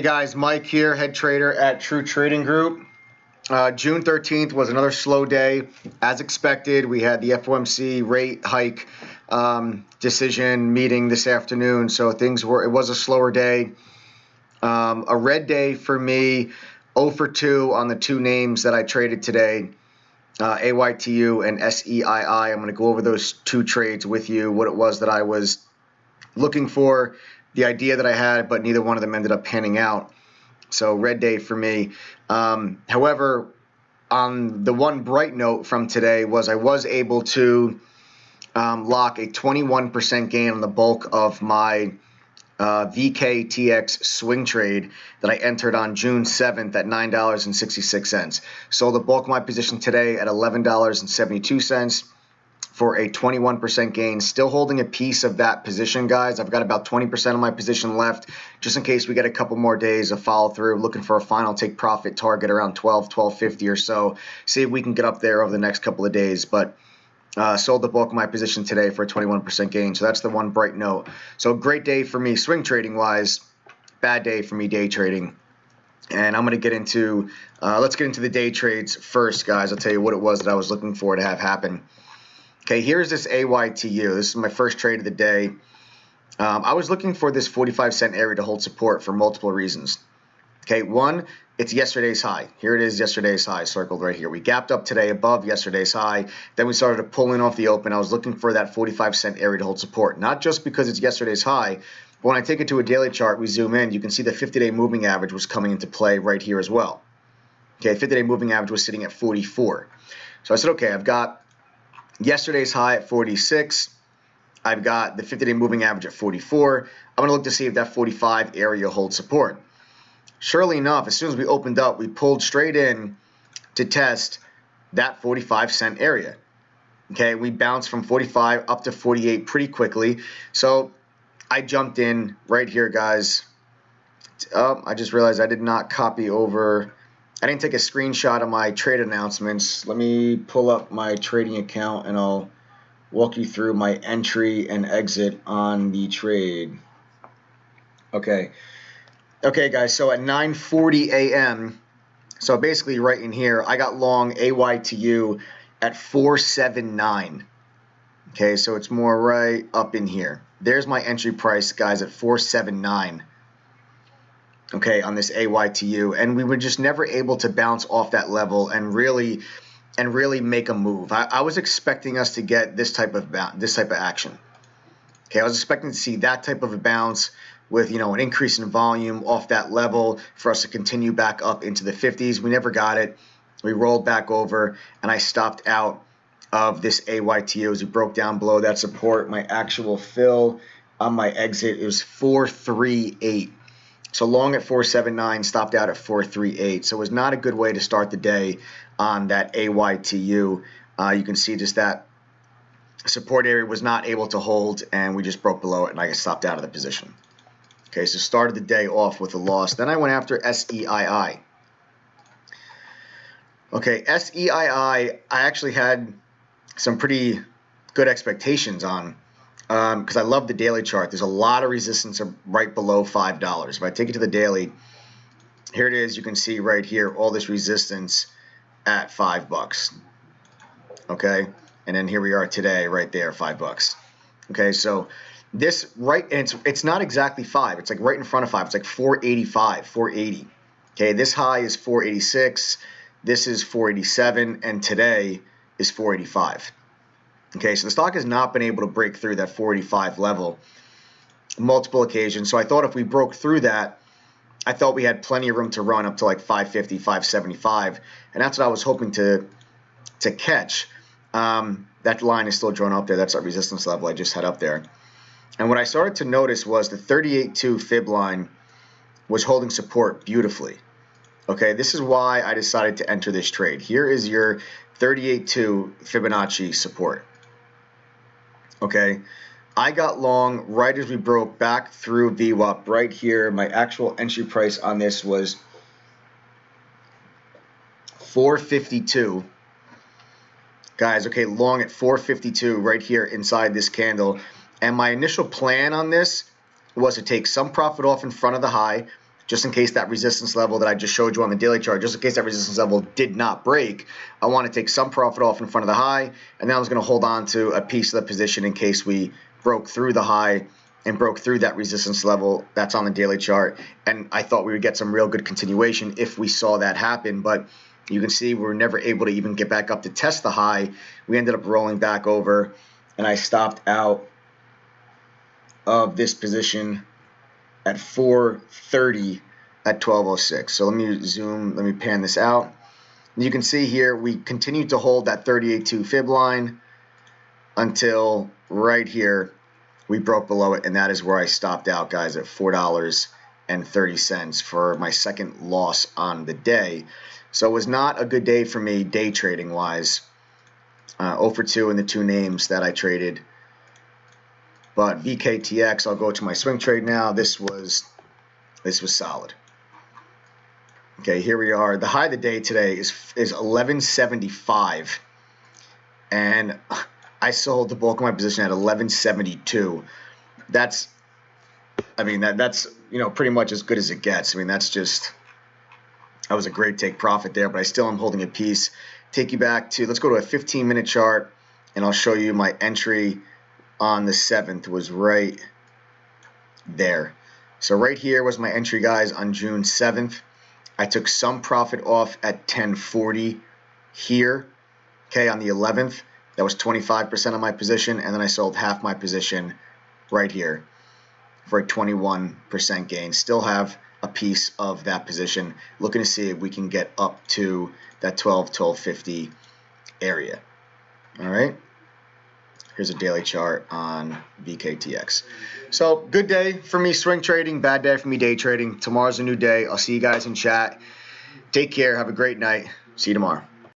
Hey guys, Mike here, head trader at True Trading Group. June 13th was another slow day. As expected, we had the FOMC rate hike decision meeting this afternoon, so it was a slower day. A red day for me, 0 for 2 on the two names that I traded today, AYTU and SEII. I'm going to go over those two trades with you, what it was that I was looking for, the idea that I had, but neither one of them ended up panning out. So red day for me. However, on the one bright note from today was I was able to lock a 21% gain on the bulk of my VKTX swing trade that I entered on June 7th at $9.66. Sold the bulk of my position today at $11.72. For a 21% gain. Still holding a piece of that position, guys. I've got about 20% of my position left, just in case we get a couple more days of follow through. Looking for a final take profit target around 12.50 or so. See if we can get up there over the next couple of days. But sold the bulk of my position today for a 21% gain. So that's the one bright note. So great day for me swing trading wise. Bad day for me day trading. And I'm going to get into, let's get into the day trades first, guys. I'll tell you what it was that I was looking for to have happen. Okay, here's this AYTU. This is my first trade of the day. I was looking for this 45-cent area to hold support for multiple reasons. Okay, one, it's yesterday's high. Here it is, yesterday's high circled right here. We gapped up today above yesterday's high. Then we started to pull in off the open. I was looking for that 45-cent area to hold support, not just because it's yesterday's high, but when I take it to a daily chart, we zoom in, you can see the 50-day moving average was coming into play right here as well. Okay, 50-day moving average was sitting at 44. So I said, okay, I've got yesterday's high at 46. I've got the 50-day moving average at 44. I'm going to look to see if that 45 area holds support. Surely enough, as soon as we opened up, we pulled straight in to test that 45-cent area. Okay, we bounced from 45 up to 48 pretty quickly. So I jumped in right here, guys. I just realized I did not copy over. I didn't take a screenshot of my trade announcements. Let me pull up my trading account and I'll walk you through my entry and exit on the trade. Okay, guys, so at 9:40 a.m., so basically right in here, I got long AYTU at 479. Okay, so it's more right up in here. There's my entry price, guys, at 479. Okay, on this AYTU, and we were just never able to bounce off that level and really make a move. I was expecting us to get this type of action. Okay, I was expecting to see that type of a bounce with, an increase in volume off that level for us to continue back up into the 50s. We never got it. We rolled back over, and I stopped out of this AYTU as we broke down below that support. My actual fill on my exit is 438. So long at 479, stopped out at 438. So it was not a good way to start the day on that AYTU. You can see just that support area was not able to hold, and we just broke below it, and I stopped out of the position. Okay, so started the day off with a loss. Then I went after SEII. Okay, SEII, I actually had some pretty good expectations on. Because I love the daily chart. There's a lot of resistance right below $5. If I take it to the daily, here it is. You can see right here all this resistance at $5. Okay, and then here we are today, right there, $5. Okay, so this and it's not exactly 5. It's like right in front of 5. It's like 485, 480. Okay, this high is 486. This is 487, and today is 485. Okay, so the stock has not been able to break through that 485 level multiple occasions. So I thought if we broke through that, I thought we had plenty of room to run up to like 550, 575. And that's what I was hoping to catch. That line is still drawn up there. That's that resistance level I just had up there. And what I started to notice was the 38.2 fib line was holding support beautifully. Okay, this is why I decided to enter this trade. Here is your 38.2 Fibonacci support. Okay, I got long right as we broke back through VWAP right here. My actual entry price on this was 452. Guys, okay, long at 452 right here inside this candle. And my initial plan on this was to take some profit off in front of the high, just in case that resistance level that I just showed you on the daily chart, just in case that resistance level did not break, I want to take some profit off in front of the high, and then I was going to hold on to a piece of the position in case we broke through the high and broke through that resistance level that's on the daily chart. And I thought we would get some real good continuation if we saw that happen, but you can see we were never able to even get back up to test the high. We ended up rolling back over, and I stopped out of this position at 4:30 at 12:06. So let me zoom, let me pan this out. You can see here we continued to hold that 38.2 fib line until right here we broke below it, and that is where I stopped out, guys, at $4.30 for my second loss on the day. So it was not a good day for me day trading wise. 0 for 2 in the two names that I traded. But VKTX, I'll go to my swing trade now. This was solid. Okay, here we are. The high of the day today is 1175, and I sold the bulk of my position at 1172. That's, I mean, that's pretty much as good as it gets. I mean, that was a great take profit there, but I still am holding a piece. Take you back to, let's go to a 15-minute chart, and I'll show you my entry on the 7th was right there. So right here was my entry, guys, on June 7th. I took some profit off at 1040 here, okay, on the 11th. That was 25% of my position, and then I sold half my position right here for a 21% gain. Still have a piece of that position. Looking to see if we can get up to that 1250 area. All right. Here's a daily chart on VKTX. So good day for me swing trading, bad day for me day trading. Tomorrow's a new day. I'll see you guys in chat. Take care. Have a great night. See you tomorrow.